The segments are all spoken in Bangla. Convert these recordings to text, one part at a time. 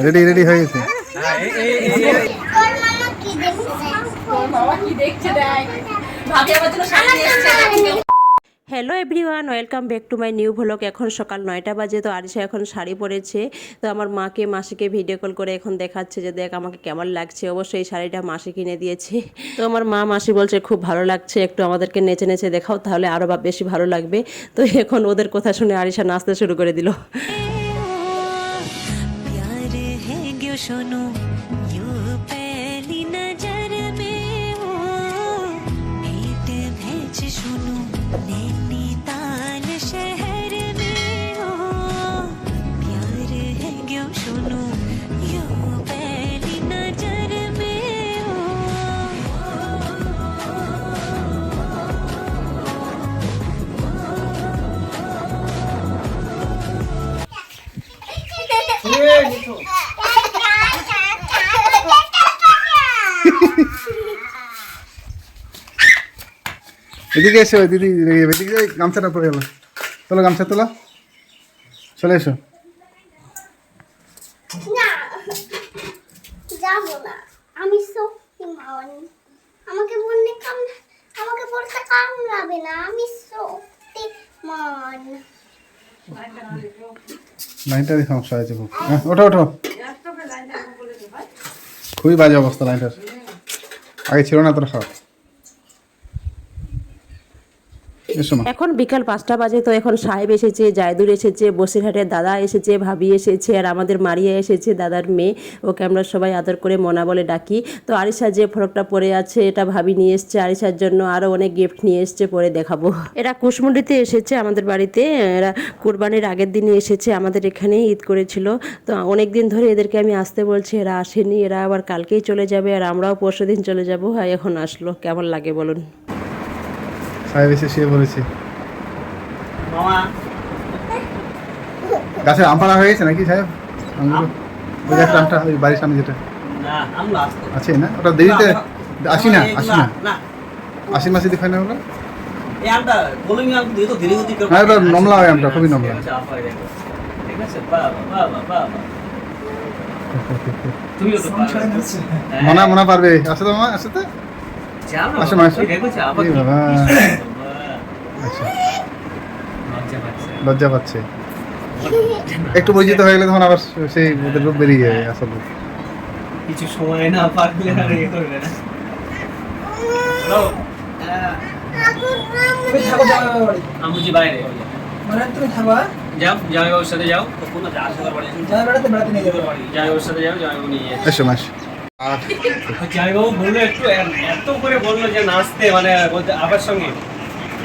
রেডি রেডি হয়ে গেছে। Hello everyone, welcome back to my new vlog. এখন সকাল 9টা বাজে। তো আরিশা এখন শাড়ি পরেছে। তো আমার মাকে মাসিকে ভিডিও কল করে এখন দেখাচ্ছে যে দেখ আমাকে কেমন লাগছে। অবশ্যই এই শাড়িটা মাসি কিনে দিয়েছে। তো আমার মাসি বলছে খুব ভালো লাগছে, একটু আমাদেরকে নেচে নেচে দেখাও, তাহলে আরও বেশি ভালো লাগবে। তো এখন ওদের কথা শুনে আরিশা নাচতে শুরু করে দিল। এদিকে এসো দিদি, এদিকে গামছাটা পরে গেল। তোলো গামছা তোলো, চলে এসো। যাবো না, আমি শক্তিমান। আমাকে বলতে কামড়াবে না, আমি শক্তিমান। লাইনটারই সমস্যা হয়েছে খুব। ওঠো ওঠো, খুবই বাজে অবস্থা লাইনটার। আগে ছিল না তোর খারাপ। এখন বিকাল 5টা বাজে। তো এখন সাহেব এসেছে, জায়দুর এসেছে, বসিরহাটের দাদা এসেছে, ভাবি এসেছে, আর আমাদের মারিয়া এসেছে, দাদার মেয়ে। ওকে আমরা সবাই আদর করে মোনা বলে ডাকি। তো আরিশা যে ফ্রকটা পরে আছে এটা ভাবি নিয়ে এসছে আরিশার জন্য, আরও অনেক গিফট নিয়ে এসছে, পরে দেখাবো। এরা কুশমুন্ডিতে এসেছে আমাদের বাড়িতে। এরা কুরবানির আগের দিনই এসেছে, আমাদের এখানেই ঈদ করেছিল। তো অনেক দিন ধরে এদেরকে আমি আসতে বলছি, এরা আসেনি। এরা আবার কালকেই চলে যাবে, আর আমরাও পরশুদিন চলে যাবো। আর এখন আসলো, কেমন লাগে বলুন। সাহেব এসে শুয়ে পড়েছে। গাছে আম পাড়া হয়ে গেছে নাকি সাহেব? ওই একটা আমটা ওই বাড়ির সামনে যেটা আছে না, ওটা দেরিতে আসি না আশ্বিন মাসে দেখায় না ওটা। হ্যাঁ ওটা নমলা হয়, আমটা খুবই নমলা। মনা পারবে, আসো তো মা, আসো তো, আসো মা, আসো। বাবা আচ্ছা, লজ্জা পাচ্ছে। একটু পরিচিত হয়ে গেলে তখন আবার সেই ওদের রূপ বেরিয়ে যাবে আসল রূপ। কিছু সময় না পারলে আর ইয়ে করবে না। আমুজি বাইরে মানে তুমি থাকো, যাও জামাইবাবুর সাথে যাও। কোন জামাইবাবুর সাথে যাও, জামাইবাবু নিয়ে যাও। এসো মাস। জামাইবাবু বললো একটু এত করে বললো যে নাচতে, মানে আবার সঙ্গে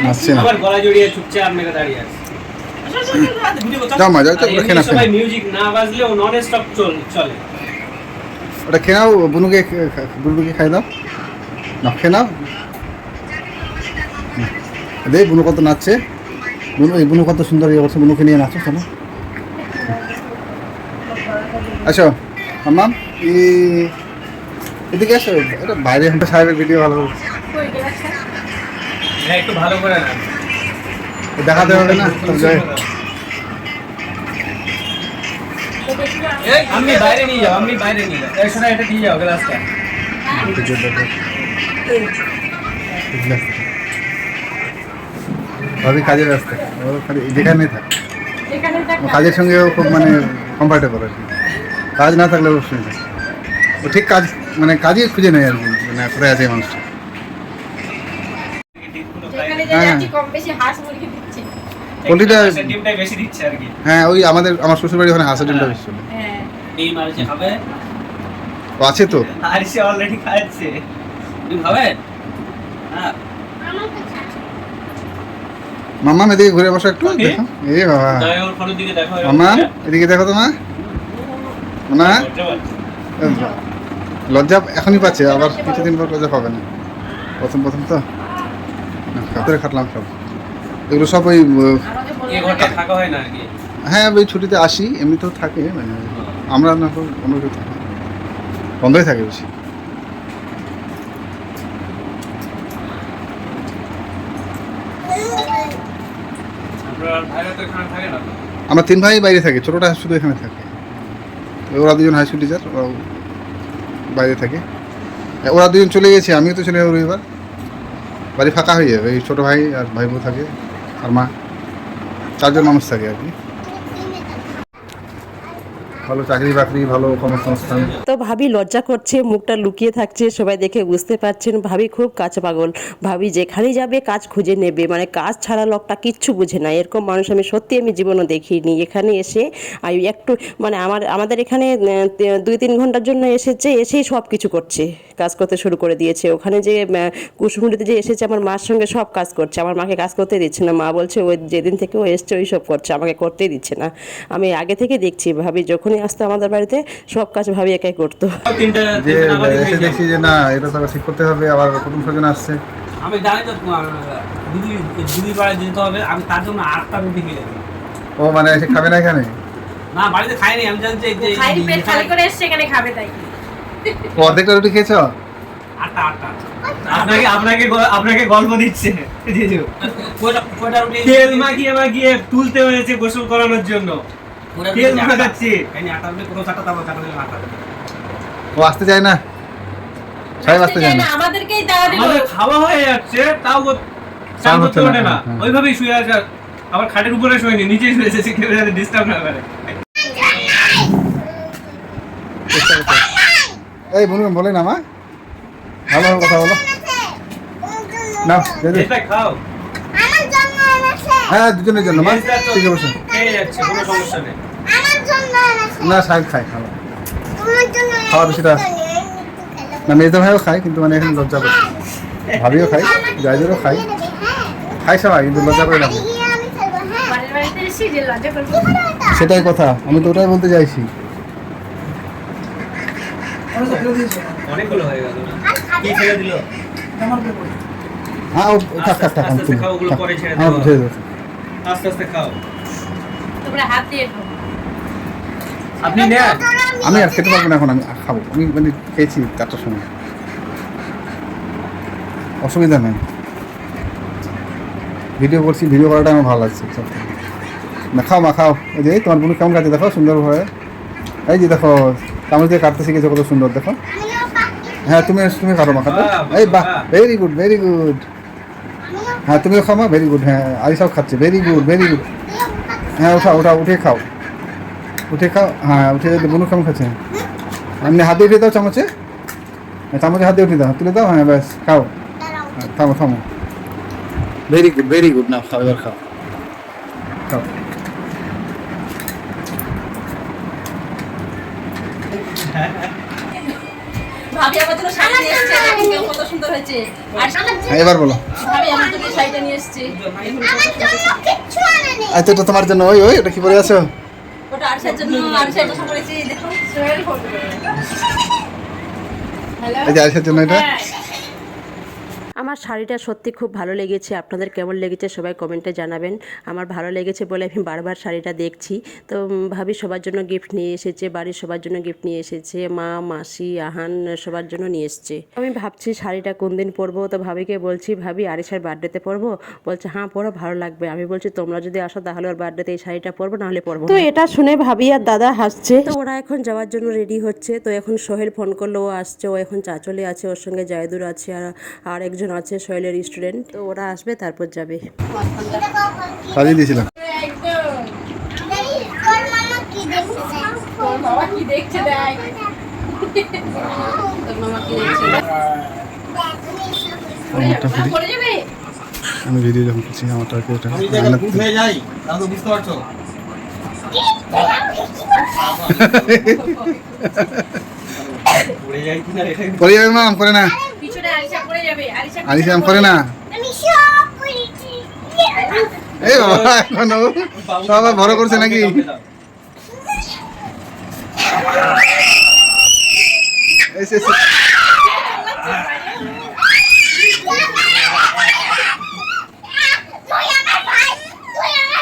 নাচছে না, আবার গলা জড়িয়ে চুপচাপ মেরে দাঁড়িয়ে আছে। যাও মা যাও, তো খেয়ে নাও। সবাই মিউজিক না বাজলেও নন স্টপ চলে। ওটা খেয়ে নাও, বুনুকে খাই দাও না, খেয়ে নাও। দেখ বুনু কত নাচছে, বুনু কত সুন্দর ইয়ে করছে, বুনুকে নিয়ে নাচো। চলো আসো মাম্মাম, এদিকে আসো। এটা বাইরে সাহেবের ভিডিও ভালো একটু ভালো করে না দেখাতে হবে না। আমি বাইরে নিয়ে যাও, শোনা এটা দিয়ে যাও গ্লাসটা। ভাবি কাজে ব্যস্ত, যেখানে থাক কাজের সঙ্গেও খুব মানে কমফর্টেবল আর কি। কাজ না থাকলে অবশ্যই না, ও ঠিক কাজ মানে কাজই খুঁজে নেয় আর কি, মানে করে আছে মানুষটা। পোলট্রিটা বেশি দিচ্ছে আর কি। হ্যাঁ ওই আমার শ্বশুর বাড়ি ওখানে হাঁসের ডিমটা বেশি চলে। এই মারছে খাবে, ও আছে তো, আর সে অলরেডি খাচ্ছে। তুমি খাবে? হ্যাঁ মাম্মা এদিকে ঘুরে বসো একটু, দেখো। এ বাবা জামাইবাবুর ফটোর দিকে দেখো মাম্মা, এদিকে দেখো তো মা। না লজ্জা এখনই পাচ্ছে, আবার কিছুদিন পর লজ্জা পাবে না। প্রথম তো হাতের খাটলাম সব এগুলো সব ওই থাকা হয় না আর কি। হ্যাঁ ওই ছুটিতে আসি, এমনিতেও থাকে, মানে আমরা না অন্য কেউ থাকে, বন্ধই থাকে বেশি। আপনার ভাইরা তো এখানে থাকে না? আমরা 3 ভাই বাইরে থাকি, ছোটোটা শুধু এখানে থাকে। ওরা দুজন হাই স্কুল টিচার, ওরাও বাইরে থাকে। ওরা দুজন চলে গেছে, আমিও তো চলে যাবো রবিবার। বাড়ি ফাঁকা হয়ে যাবে, এই ছোটো ভাই আর ভাই বউ থাকে আর মা, 4 জন মানুষ থাকে আর কি। ভালো চাকরি বাকরি, ভালো কর্মসংস্থান। তো ভাবি লজ্জা করছে, মুখটা লুকিয়ে থাকছে, সবাই দেখে বুঝতে পারছেন ভাবি খুব কাজ পাগল। ভাবি যেখানেই যাবে কাজ খুঁজে নেবে, মানে কাজ ছাড়া লোকটা কিচ্ছু বুঝে না। এরকম মানুষ আমি জীবনে দেখিনি। এখানে এসে একটু মানে আমাদের এখানে 2-3 ঘন্টার জন্য এসেই সব কিছু করছে, কাজ করতে শুরু করে দিয়েছে। ওখানে যে কুসুমুড়িতে যে এসেছে আমার মার সঙ্গে সব কাজ করছে, আমার মাকে কাজ করতে দিচ্ছে না। মা বলছে ওই যেদিন থেকে ও এসছে ওই সব করছে, আমাকে করতেই দিচ্ছে না। আমি আগে থেকে দেখছি ভাবি যখনই আসতো আমাদের বাড়িতে সব কাজ ভাবি একাই করতো। যে এসে দেখছি যে না এটা তো ঠিক করতে হবে, আবার কুটুম স্বজন আসছে। আমি জানি তো দিদি বাড়ি যেতে হবে, আমি তার জন্য 8টা রুটি খেয়ে যাই। ও মানে এসে খাবে না এখানে? না বাড়িতে খাইনি, আমি জানি যে খাইনি, পেট খালি করে এসছে এখানে খাবে তাই। ও অর্ধেকটা রুটি খেয়েছো? 8টা আপনাকে গল্প দিচ্ছে। কয়টা রুটি তেল মাখিয়ে তুলতে হয়েছে গোসল করানোর জন্য। তেল মাখাচ্ছি এই 8টা রুটি পুরো 4টা তাও 4টা রুটি মাখা। ও আসতে চায় না, সাহেব আসতে চায় না। আমাদেরকেই দাওয়া দিল। আমাদের খাওয়া হয়ে যাচ্ছে তাও চান করতে ওঠে না, ওইভাবেই শুয়ে আছে। আবার খাটের উপরে শোয়নি, নিচেই শুয়েছে, কেউ যাতে ডিস্টার্ব না করে। এই বলুন, বলে না মা, ভালো কথা বলো না। এটা খাও। আমার জন্য এনেছে। হ্যাঁ দুজনের জন্য মা, ঠিক আছে বসো। খেয়ে যাচ্ছে, কোনো সমস্যা নেই। আমার জন্য এনেছে। না সাহেব খায়, খাওয়া তোমার জন্য খাওয়া বেশিটা না। মেজদা ভাইও খায় কিন্তু মানে এখন লজ্জা করে। ভাবিও খাই, জায়দেরও খাই, খাই সবাই কিন্তু লজ্জা করে না। আমি খেলবো, হ্যাঁ। বাড়ির বাড়িতে এসে যে লজ্জা করবে। সেটাই কথা, আমি তো ওটাই বলতে চাইছি। অনেকগুলো হয়ে গেল না? কি ছেড়ে দিল? হ্যাঁ ও থাক থাক থাক, আস্তে খাও, ওগুলো পরে ছেড়ে আমার দেবো। ছেড়ে দেবো। আস্তে আস্তে খাও। তোমরা হাত দিয়ে খাও। আপনি নেন। আমি আর খেতে পারবো না এখন, আমি খাবো। আমি মানে খেয়েছি 4টার সময়, অসুবিধা নেই। ভিডিও করছি, ভিডিও করাটা আমার ভালো লাগছে সব থেকে। না খাও মা খাও। এই যে তোমার বোন কেমন কাটছে দেখো, সুন্দরভাবে। এই যে দেখো চামচ দিয়ে কাটতে শিখেছো, কত সুন্দর দেখো। হ্যাঁ তুমি কাটো মা, কাটো। এই বাহ, ভেরি গুড ভেরি গুড। হ্যাঁ তুমিও খাও মা, ভেরি গুড। হ্যাঁ আরিসাও খাচ্ছে, ভেরি গুড ভেরি গুড। হ্যাঁ উঠে খাও, উঠে খাও। হ্যাঁ উঠে বোনু কেমন খাচ্ছে? এমনি হাত দিয়ে উঠে দাও চামচে, চামচে হাত দিয়ে উঠে দাও, তুলে দাও। হ্যাঁ ব্যাস খাও। হ্যাঁ, থামো। ভেরি গুড না, খাও এবার খাও। ভাবি আমার জন্য শাড়ি নিয়ে এসেছে, দেখো কত সুন্দর হয়েছে। আর হ্যাঁ, এবার বলো। ভাবি আমার জন্য শাড়িটা নিয়ে এসেছে। আমার জন্য কিচ্ছু আনেনি। আচ্ছা এটা তোমার জন্য। ওই ওটা কি পরে আছো? ওটা আরশার জন্য, আরশার পছন্দ করেছি। দেখো সোহেল ফটো। হ্যালো। এই যে আরিসার জন্য এটা। আমার শাড়িটা সত্যি খুব ভালো লেগেছে। আপনাদের কেমন লেগেছে সবাই কমেন্টে জানাবেন। আমার ভালো লেগেছে বলে আমি বারবার শাড়িটা দেখছি। তো ভাবি সবার জন্য গিফট নিয়ে এসেছে, বাড়ির সবার জন্য গিফট নিয়ে এসেছে, মা মাসি আহান সবার জন্য নিয়ে এসছে। আমি ভাবছি শাড়িটা কোন দিন পরবো, তো ভাবিকে বলছি ভাবি আরিসার বার্থডেতে পরবো? বলছে হ্যাঁ পরো, ভালো লাগবে। আমি বলছি তোমরা যদি আসো তাহলে ওর বার্থডেতে এই শাড়িটা পরবো, নাহলে পরবো। তো এটা শুনে ভাবি আর দাদা হাসছে। তো ওরা এখন যাওয়ার জন্য রেডি হচ্ছে। তো এখন সোহেল ফোন করলো, ও আসছে। ও এখন চাচলে আছে, ওর সঙ্গে জায়দুর আছে, আর একজন আছে সোহেলের স্টুডেন্ট। তো ওরা আসবে তারপর যাবে। সাজিয়ে দিয়েছিলাম। তোর মামা কি দেখছে? তোর বাবা কি দেখছে দেখ। তোর মামা কি দেখছে? আমারটা করি। পড়ে যাবে। আমি ভিডিও যখন করছি আমারটা কি এটা আমি জায়গা ভূত হয়ে যাই, তাহলে তো বুঝতে পারছো। পড়ে যাই কিনা এটা করে যাবে মা, করে না। পিছনে আরিশা পড়ে যাবে। আরিসা আম করে না। আমি সব করেছি। এই বাবা এখনো সব বড় করছে নাকি? এসে তুই আমার ভাই, তুই আমার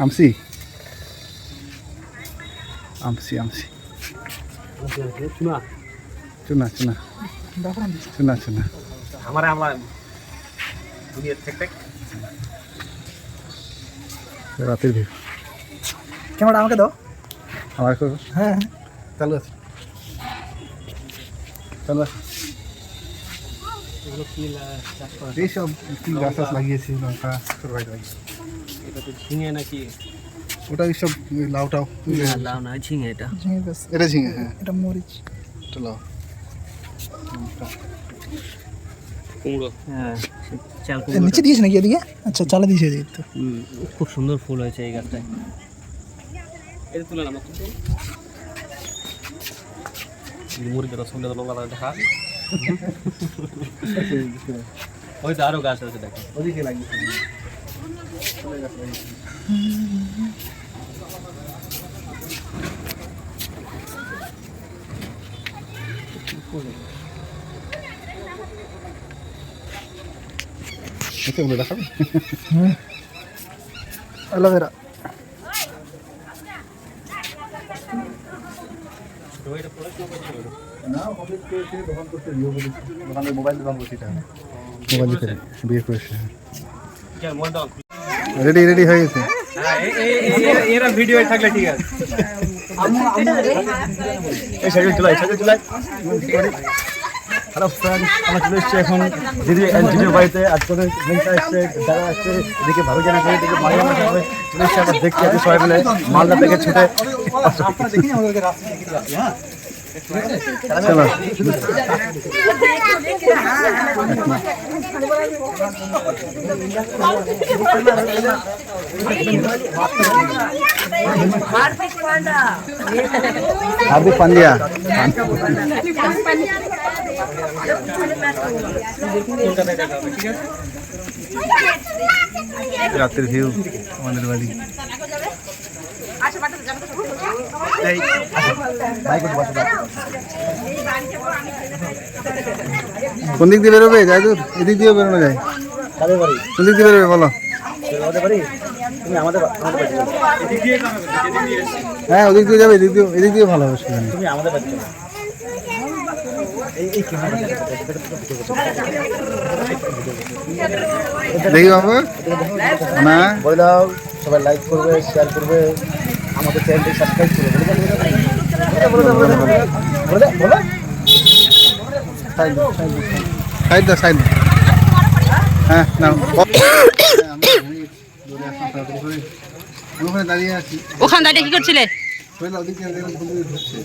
আমসি। চুনা চুনা চুনা চুনা চুনা हमारा हमारा दुनिया tek tek রাতের ভিউ ক্যামেরা আমাকে দাও। আমার করবো হ্যাঁ চালু আছে চালু আছে এগুলো কি চাষ করা এইসব কি গাছ টাছ লাগিয়েছি লঙ্কা ছোট ভাই লাগিয়েছি এটা তো ঝিঙে নাকি ওটা এইসব লাউটাও লাউ না ঝিঙে এটা ঝিঙে গাছ, এটা ঝিঙে হ্যাঁ এটা মরিচ। এটা লাউ কুমড়ো হ্যাঁ চাল এর কুমড়ো নিচে দিয়েছে নাকি এদিকে? আচ্ছা চালা দিয়েছে এদিকে তো। খুব সুন্দর ফুল হয়েছে এই গাছটায় এটা তুলে না মতো মুরগির রসগোল্লা লঙ্কা দেখা ওই তো আরো গাছ আছে দেখো ওদিকে লাগিয়েছি ওগুলো দেখাবে অ্যালোভেরা। না অফিস করেছে দোকান করতে বিয়ে করেছে দোকানে মোবাইল দোকান করছে এটা মোবাইল দিতে বিয়ে করেছে রেডি রেডি হয়ে গেছে এরা ভিডিও থাকলে ঠিক আছে এই সাইকেল চলাই হ্যালো ফ্রেন্ডস আমরা চলে এসেছি এখন দিদি দিদির বাড়িতে আজকে মেনটা এসছে যারা আসছে এদিকে ভালো জানা করে এদিকে মারিয়া মাসা হবে চলে এসছে আমরা দেখছি আজকে সবাই মিলে মালদা থেকে ছুটে দেখি আমাদেরকে রাস্তা দেখি হ্যাঁ চলো हार्दिक पांड्या রাতের ভিউ আমাদের বাড়ি কোন দিক দিয়ে বেরোবে জায়দুর এদিক দিয়ে বেরোনো যায় কোন দিক দিয়ে বেরোবে বলো হ্যাঁ ওদিক দিয়ে যাবে এদিক দিয়ে ভালো হবে তুমি আমাদের দেখি বাবু না বলে দাও সবাই লাইক করবে শেয়ার করবে আমাদের চ্যানেলটি সাবস্ক্রাইব করবে সাইড হ্যাঁ না ওখানে দাঁড়িয়ে আছি ওখানে দাঁড়িয়ে কি করছিলে? ওদিকে ঢুকছে